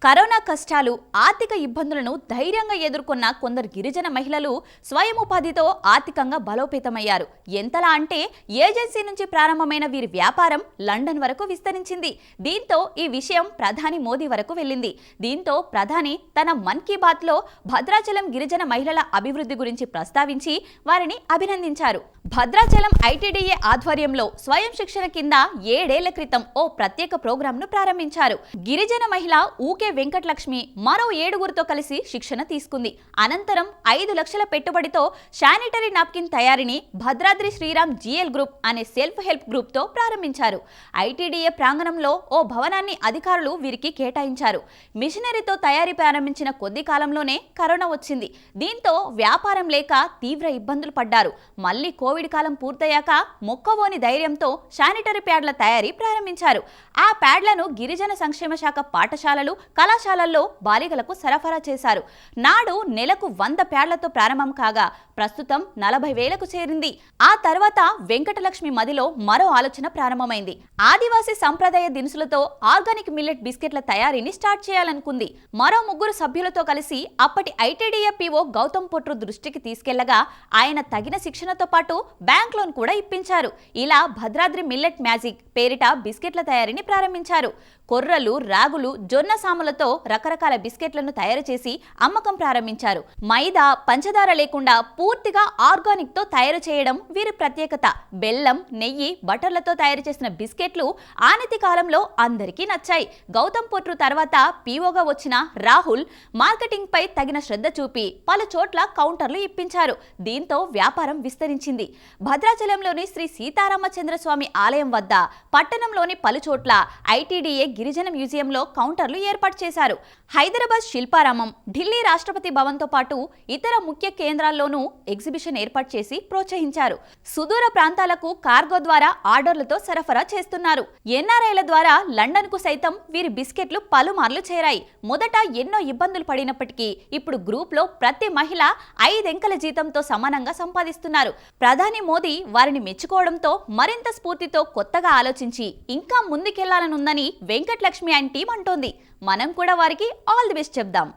Corona కష్టాలు, ఆర్థిక ఇబ్బందులను ధైర్యంగా ఎదుర్కొన్న కొందరు గిరిజన మహిళలు స్వయం ఉపాధితో ఆర్థికంగా బలోపేతమయ్యారు. ఎంతలా అంటే ఏజెన్సీ నుంచి ప్రారంభమైన వీరి వ్యాపారం లండన్ వరకు విస్తరించింది. దీంతో ఈ విషయం ప్రధాని మోదీ వరకు వెళ్ళింది. దీంతో ప్రధాని తన మన్ కీ బాత్లో భద్రాచలం గిరిజన మహిళల అభివృద్ధి గురించి ప్రస్తావించి వారిని అభినందించారు. భద్రాచలం ఐటీడీఏ ఆధ్వర్యంలో స్వయం శిక్షణ కింద 7 ఏళ్ల క్రితం ఓ ప్రత్యేక ప్రోగ్రాంను ప్రారంభించారు. గిరిజన మహిళ ఊకే వెంకటలక్ష్మి మరో 7గురితో కలిసి శిక్షణ తీసుకుంది. అనంతరం 5 లక్షల పెట్టుబడితో శానిటరీ నాప్కిన్ తయారీని భద్రాద్రి శ్రీరామ్ జీఎల్ గ్రూప్ అనే సెల్ఫ్ హెల్ప్ గ్రూప్తో ప్రారంభించారు. ఐటీడీఏ ప్రాంగణంలో ఓ భవనాన్ని అధికారులు వీరికి కేటాయించారు. మిషనరీతో తయారీ ప్రారంభించిన కొద్ది కాలంలోనే కరోనా వచ్చింది. దీంతో వ్యాపారం లేక తీవ్ర ఇబ్బందులు పడ్డారు. మళ్లీ కోవిడ్ కాలం పూర్తయ్యాక మొక్కవోని ధైర్యంతో శానిటరీ ప్యాడ్ల తయారీ ప్రారంభించారు. ఆ ప్యాడ్లను గిరిజన సంక్షేమ శాఖ పాఠశాలలు, కళాశాలల్లో బాలికలకు సరఫరా చేశారు. నాడు నెలకు 100 ప్యాడ్లతో ప్రారంభం కాగా ప్రస్తుతం 40,000కు చేరింది. ఆ తర్వాత వెంకటలక్ష్మి మదిలో మరో ఆలోచన ప్రారంభమైంది. ఆదివాసీ సంప్రదాయ దినుసులతో ఆర్గానిక్ మిల్లెట్ బిస్కెట్ల తయారీని స్టార్ట్ చేయాలనుకుంది. మరో 3 సభ్యులతో కలిసి అప్పటి ఐటీడీఏ పీఓ గౌతమ్ పొట్రు దృష్టికి తీసుకెళ్లగా ఆయన తగిన శిక్షణతో పాటు బ్యాంక్ లోన్ కూడా ఇప్పించారు. ఇలా భద్రాద్రి మిల్లెట్ మ్యాజిక్ పేరిట బిస్కెట్ల తయారీని ప్రారంభించారు. కొర్రలు, రాగులు, జొన్న సాములతో రకరకాల బిస్కెట్లను తయారు చేసి అమ్మకం ప్రారంభించారు. మైదా, పంచదార లేకుండా పూర్తిగా ఆర్గానిక్ తో తయారు చేయడం వీరి ప్రత్యేకత. బెల్లం, నెయ్యి, బటర్లతో తయారు చేసిన బిస్కెట్లు ఆనతి కాలంలో అందరికీ నచ్చాయి. గౌతమ్ పొట్రు తర్వాత పీఓగా వచ్చిన రాహుల్ మార్కెటింగ్ పై తగిన శ్రద్ధ చూపి పలు చోట్ల కౌంటర్లు ఇప్పించారు. దీంతో వ్యాపారం విస్తరించింది. భద్రాచలంలోని శ్రీ సీతారామచంద్రస్వామి ఆలయం వద్ద, పట్టణంలోని పలు చోట్ల ఐటీడీఏ గిరిజన మ్యూజియంలో కౌంటర్లు ఏర్పాటు చేశారు. హైదరాబాద్ శిల్పారామం, ఢిల్లీ రాష్ట్రపతి భవన్తో పాటు ఇతర ముఖ్య కేంద్రాల్లోనూ ఎగ్జిబిషన్ ఏర్పాటు చేసి ప్రోత్సహించారు. సుదూర ప్రాంతాలకు కార్గో ద్వారా ఆర్డర్లతో సరఫరా చేస్తున్నారు. ఎన్ఆర్ఐల ద్వారా లండన్ కు సైతం వీరి బిస్కెట్లు పలుమార్లు చేరాయి. మొదట ఎన్నో ఇబ్బందులు పడినప్పటికీ ఇప్పుడు గ్రూప్ లో ప్రతి మహిళ 5 అంకెల జీతంతో సమానంగా సంపాదిస్తున్నారు. ప్రధాని మోదీ వారిని మెచ్చుకోవడంతో మరింత స్ఫూర్తితో కొత్తగా ఆలోచించి ఇంకా ముందుకెళ్లాలనుందని వెంకటలక్ష్మి అండ్ టీం అంటోంది. మనం కూడా వారికి ఆల్ ది బెస్ట్ చెప్దాం.